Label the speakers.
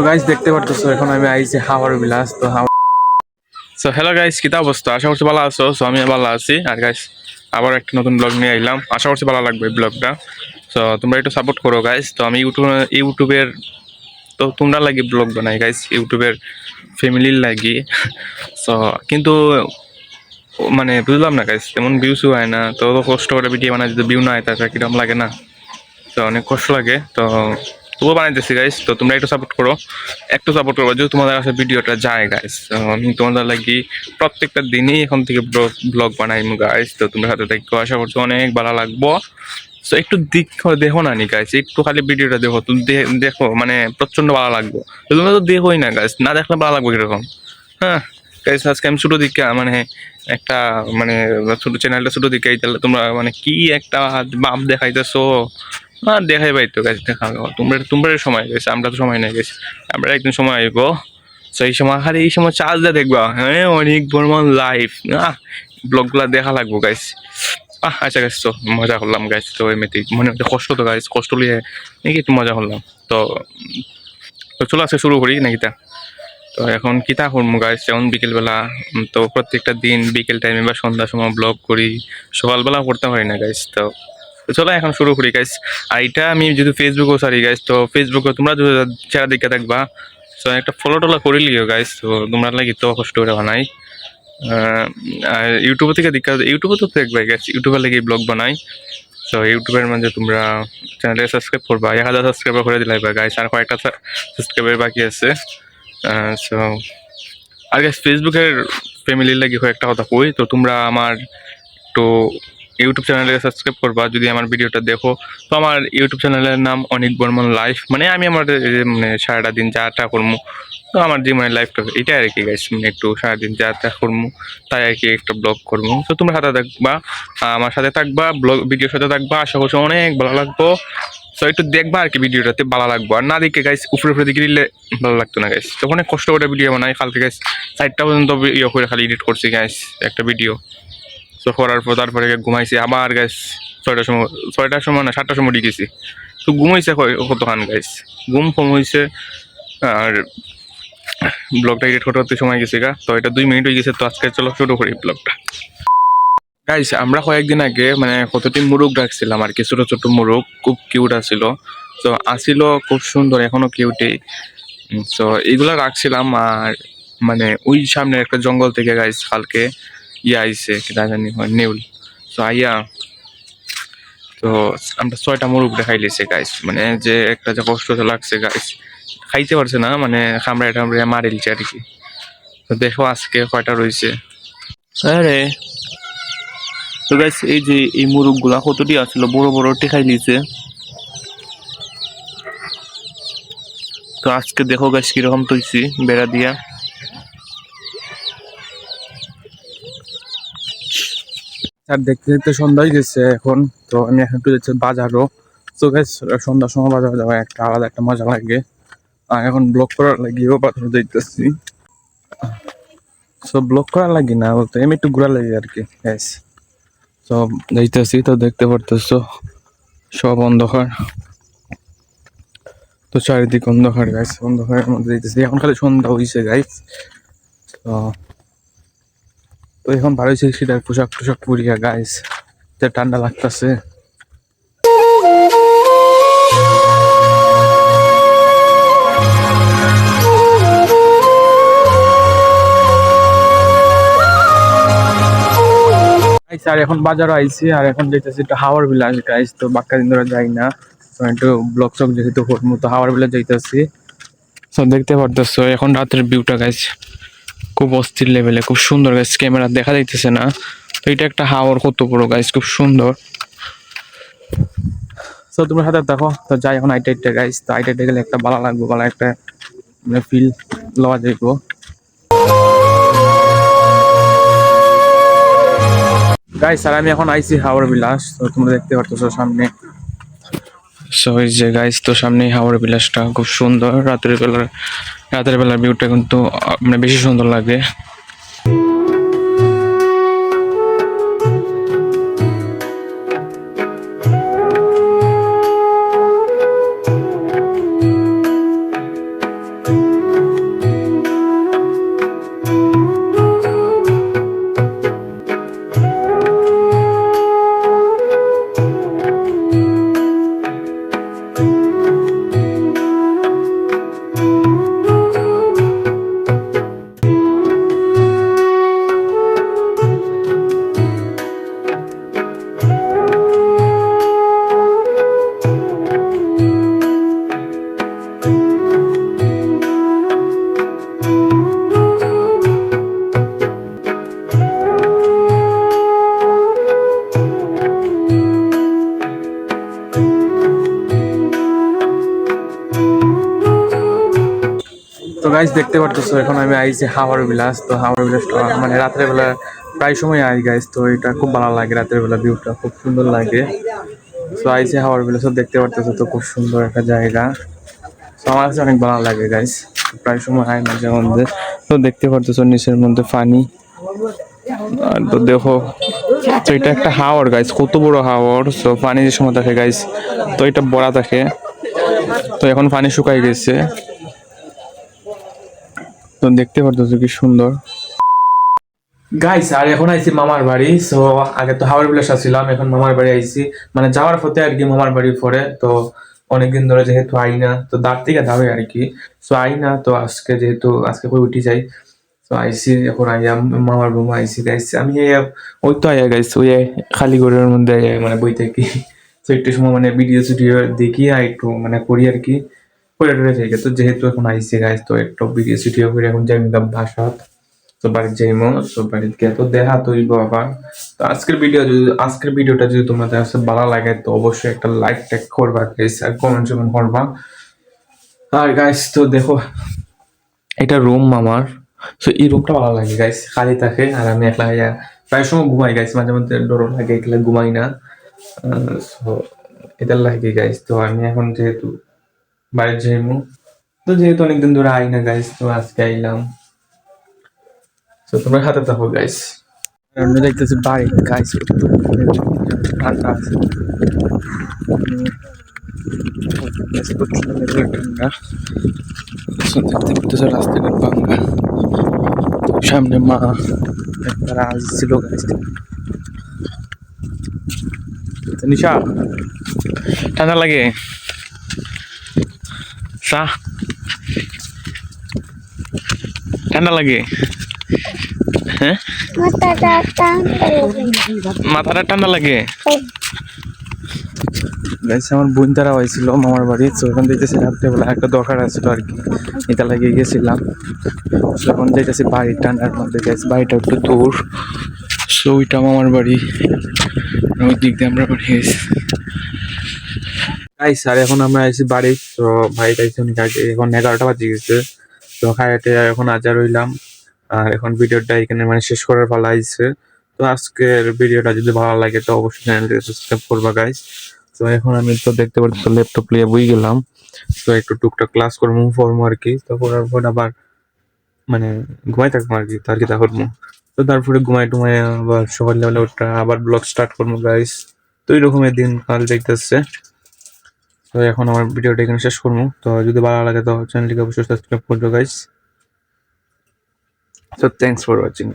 Speaker 1: Guys দেখতে পারতেছো এখন আমি আইছি হাওয়ার বিলাস তো সো হ্যালো গাইস কিতা অবস্থা আশা করছি ভালো আছো। সো আমি ভালো আছি আর গাইস আবার একটা নতুন ব্লগ নিয়ে আইলাম, আশা করছি ভালো লাগবে ব্লগটা। সো তোমরা একটু সাপোর্ট করো গাইস। তো আমি ইউটিউবের তো তোমরা লাগি ব্লগ বানাই গাইস, ইউটিউবের ফ্যামিলির লাগি। সো কিন্তু মানে বুঝলাম না গাইস, তেমন ভিউসও হয় না, তো কষ্ট করে ভিডিও বানাই যদি ভিউ না হয় তাহলে কিরকম লাগে না, তো অনেক কষ্ট লাগে। তো তবুও বানাইতেছি গাইস, তো তোমরা একটু সাপোর্ট করো, একটু সাপোর্ট করবো যদি তোমাদের কাছে ভিডিওটা যায় গাইস। আমি তোমাদের লাগি প্রত্যেকটা দিনই এখন থেকে ব্লগ বানাই গাইস, তো তোমরা সাথে দেখো, আশা করছি অনেক ভালো লাগবো। তো একটু দেখো না নি গাইস, একটু খালি ভিডিওটা দেখো, তুমি দেখো মানে প্রচন্ড ভালো লাগবো। তোমরা তো দেখোই না গাইস, না দেখলে ভালো লাগবে কিরকম। হ্যাঁ গাইস, আজকে আমি ছোটো দিকে মানে একটা মানে ছোট চ্যানেলটা ছোটো দিকে তাহলে তোমরা মানে কি একটা বাপ দেখাইতেছো। হ্যাঁ দেখাই ভাই, তো গাছ দেখা তোমরা সময় গেছে, আমরা তো সময় নেই গেছি, আমরা একদিন সময় আইব। তো এই সময় খালি এই সময় চার্জ দিয়ে দেখবা, হ্যাঁ অনেক বর্মন লাইফ না, ব্লগগুলা দেখা লাগবো গাইস। আচ্ছা গাইস, তো মজা করলাম গাইস, তো এমনিতেই মনে হচ্ছে কষ্ট, তো গাইস কষ্ট লিয়ে নাকি একটু মজা করলাম। তো তো চলো আজকে শুরু করি নাকি তা। তো এখন কিতা করবো গাইস, যেমন বিকেলবেলা তো প্রত্যেকটা দিন বিকেল টাইমে বা সন্ধ্যার সময় ব্লগ করি, সকালবেলা করতে পারি না গাইস। তো চলো এখন শুরু করি গাইস। আর এটা আমি যদি ফেসবুকেও সারি গাইস, তো ফেসবুকে তোমরা যদি চেহারা দেখে থাকবা, তো একটা ফলো টলো করে লিও গাইস, তো তোমরা লাগি তো কষ্ট করে বানাই। আর ইউটিউব থেকে দেখা, ইউটিউবে তো দেখবাই গাইস, ইউটিউবে লাগি ব্লগ বানাই। তো ইউটিউবের মধ্যে তোমরা চ্যানেলটাকে সাবস্ক্রাইব করবা, 1000 সাবস্ক্রাইবার করে দিলাই গাইস, আর কয়েকটা সাবস্ক্রাইবার বাকি আছে। সো আর গাইস ফেসবুকের ফ্যামিলির লাগি কয়েকটা কথা কই, তো তোমরা আমার একটু ইউটিউব চ্যানেলে সাবস্ক্রাইব করবা যদি আমার ভিডিওটা দেখো। তো আমার ইউটিউব চ্যানেলের নাম অনিক বর্মন লাইফ, মানে আমি আমার মানে সারাটা দিন যাটা করবো, তো আমার জীবনের লাইফটা এটাই আর কি গাইস, মানে একটু সারাদিন যাটা করবো তাই আর কি একটা ব্লগ করবো। তো তোমরা সাথে থাকবা, আমার সাথে থাকবা, ব্লগ ভিডিওর সাথে থাকবা, আশা করছি অনেক ভালো লাগবো। তো একটু দেখবা আর কি, ভিডিওটাতে ভালো লাগবো, আর না দেখে গাইস উপরে উপরে দিকে দিলে ভালো লাগতো না গাইস। তো অনেক কষ্ট করে ভিডিও বানাই, কালকে গাইস 4টা পর্যন্ত ইয়ে করে খালি এডিট করছি গাইস একটা ভিডিও। তো করার পর তারপরে ঘুমাইছি আবার গাইস, 6টার সময় না 7টার সময় গেছি। তো ঘুমাইছে কতক্ষণ গাইস, ঘুম কম হয়েছে। আর ব্লগটা এডিট করতে সময় গেছে গা, তো এটা 2 মিনিট হয়ে গেছে। তো আজকে চলো শুরু করি ব্লগটা গাইস। আমরা কয়েকদিন আগে মানে কতটি মুরগ রাখছিলাম আর কি, ছোট ছোট মুরগ, খুব কিউট আছিল। তো আসিল খুব সুন্দর, এখনো কিউটই। তো এইগুলা রাখছিলাম, আর মানে ওই সামনে একটা জঙ্গল থেকে গাইস কালকে ইয়ে আইছে, কিনা জানি হয় নেউল। তো আইয়া তো আমরা 6টা মুরগ দেখাই লিছে গাইস, মানে যে একটা যে কষ্ট লাগছে গাইস, খাইতে পারছে না, মানে কামড়ায় টামড়ায় মারিলছে আর কি। তো দেখো আজকে কয়টা রয়েছে। আরে তো গাইস এই যে এই মুরগ গুলা কতটি আসলো, বড় বড় টেকাই লিছে। তো আজকে দেখো গাইস কিরকম তৈছি বেড়া দিয়া। আর দেখতে দেখতে সন্ধ্যা হয়ে গেছে এখন। তো আমি এখন একটু যাচ্ছি বাজারও। তো গাইস সন্ধ্যার সময় বাজার যাওয়া একটা আলাদা একটা মজা লাগে। আর এখন ব্লগ করার লাগিও বাজার দেখতেছি। সো ব্লগ করার লাগি না বলতে এমনি একটু ঘোরা লাগে আর কি গাইস। তো যাইতেছি, তো দেখতে পারতেছো সব অন্ধকার, তো চারিদিক অন্ধকার গাইস, অন্ধকারের মধ্যে যাইতেছি। এখন খালি সন্ধ্যা হয়েছে গাইস। তো তো এখন ভালো হয়েছে শীতের পোশাক টোশাক পরিয়া গাইস, যে ঠান্ডা লাগতেছে। আর এখন বাজারও আইছি, আর এখন যেতেছি একটু হাওয়ার বিলাস গাইস। তো বাক্কা দিন ধরে যাই না, তো একটু ব্লগ চক যেহেতু করবো, তো হাওয়ার বিলাস যাইতেছি। তো দেখতে পারতেছো এখন রাতের ভিউটা গাইস খুব অস্থির লেভেলে, খুব সুন্দর গাইস, ক্যামেরা দেখা যাইতেছে না। তো এটা একটা হাওয়ার কত বড় গাইস, খুব সুন্দর। তো তোমার সাথে দেখো, তো যাই এখন আইটা গাইস, তো আইটা গেলে একটা ভালো লাগবে, ভালো একটা মানে ফিল লওয়া যাইবো গাইস। আর আমি এখন আইছি হাওড় বিলাস, তো তোমরা দেখতে পারতেছো সামনে। সো এই যে গাইস, তো সামনেই হাওড় বিলাসটা খুব সুন্দর। রাতের বেলার ভিউটা কিন্তু মানে বেশি সুন্দর লাগে। তো গাইস দেখতে পারতেছো এখন আমি আইছি হাওড় বিলাস। তো হাওড় বিলাসটা মানে রাত্রে বেলা প্রায় সময় আই গাইস। তো এটা খুব ভালো লাগে, রাতের বেলা ভিউটা খুব সুন্দর লাগে। তো আইছি হাওড় বিলাস, দেখতে পারতেছো তো খুব সুন্দর একটা জায়গা। তো আমার কাছে অনেক ভালো লাগে গাইস, প্রায় সময় আই মাঝে মধ্যে। তো দেখতে পারতেছো নিচের মধ্যে পানি। আর তো দেখো, তো এটা একটা হাওড় গাইস, কত বড় হাওড়। তো পানি যে সময় থাকে গাইস, তো এটা বড়া থাকে। তো এখন পানি শুকাই গেছে। তো দেখতে পারতেছো কি সুন্দর গাইস। আর এখন আইছি মামার বাড়ি। সো আগে তো হাওড় বিলাস আসছিলাম, এখন মামার বাড়ি আইছি। মানে যাওয়ার পথে আর কি মামার বাড়ি পরে। তো অনেকদিন ধরে যেহেতু আই না, তো দাঁড় থেকে ধাবে আর কি। সো আই না, তো আজকে যেহেতু আজকে করে উঠি যাই। তো আইসি এখন আইয়া মামার রুম আইসি গাইস। আমি ওই তো আইয়া গাইস, ওই খালি ঘরের মধ্যে মানে বই থাকি। তো একটু সময় মানে ভিডিও সিডিও দেখি আর একটু মানে করি আর কি, করে টরে থেকে। তো যেহেতু এখন আইসি গাইস, তো একটু ভিডিও সিডিও করে এখন যাই বাসা। তো বাড়ির যাইমো, তো বাড়িতে গিয়ে তো দেখা তৈব আবার। তো আজকের ভিডিওটা যদি তোমাদের কাছে ভালো লাগে, তো অবশ্যই একটা লাইক ট্যাগ করবা গাইস, আর কমেন্ট করবা। আর গাইস তো দেখো, এটা রুম আমার। তো এই রুমটা ভালো লাগে গাইস, খালি থাকে। আর আমি একলা প্রায় সময় ঘুমাই গাইস, মাঝে মধ্যে ডর লাগে, একলা ঘুমাই না। তো এটা লাগে গাইস। তো আমি এখন যেহেতু বাড়ির যাইমু, তো যেহেতু অনেকদিন ধরে আই না গাইস, তো আজকে আইলাম। তো তোমরা হাতে থাকো গাইস। আমরা দেখতেছি বাড়ি গাইস, ঠান্ডা আছে। ঠান্ডা দেখতে পারতেছো, রাস্তাঘাট ভাঙ্গা। সামনে মা একবার আসছিল গাইস। নিশা ঠান্ডা লাগে, চা ঠান্ডা লাগে। হ্যাঁ, মাথাটা ঠান্ডা লাগে গাইস। আমার বোন তারা হয়েছিল মামার বাড়ি। তো ওখান দেখতেছি রাত্রেবেলা একটা দরকার আছিল আর কি, এটা লাগিয়ে গেছিলাম। তো এখন দেখতেছি বাড়ি ঠান্ডার মধ্যে গাইস, বাড়িটা একটু দূর। সো ওইটা মামার বাড়ি, ওই দিক দিয়ে আমরা বাড়ি গেছি গাইস। আর এখন আমরা আইছি বাড়ি। তো ভাই টাইছে অনেক আগে, এখন 11টা বাজে গেছে। তো খাইতে এখন আজার হইলাম। আর এখন ভিডিওটা এখানে মানে শেষ করার পালা আইছে। তো আজকের ভিডিওটা যদি ভালো লাগে, তো অবশ্যই চ্যানেলটিকে সাবস্ক্রাইব করবা গাইস। তো এখন আমি তো দেখতে পাচ্ছি ল্যাপটপ নিয়ে বই গেলাম। তো একটু টুকটাক ক্লাস করবো ফর্ম আর কি। তো করার পর আবার মানে ঘুমাই থাকবো আর কি, তার কি তা করবো। তো তারপরে ঘুমাই টুমাই আবার সকালবেলা ওটা আবার ব্লগ স্টার্ট করবো গাইস। তো এই রকমের দিন কাল দেখতেছে। তো এখন আমার ভিডিওটা এখানে শেষ করবো। তো যদি ভালো লাগে, তো চ্যানেলটিকে অবশ্যই সাবস্ক্রাইব করবে guys. So thanks for watching.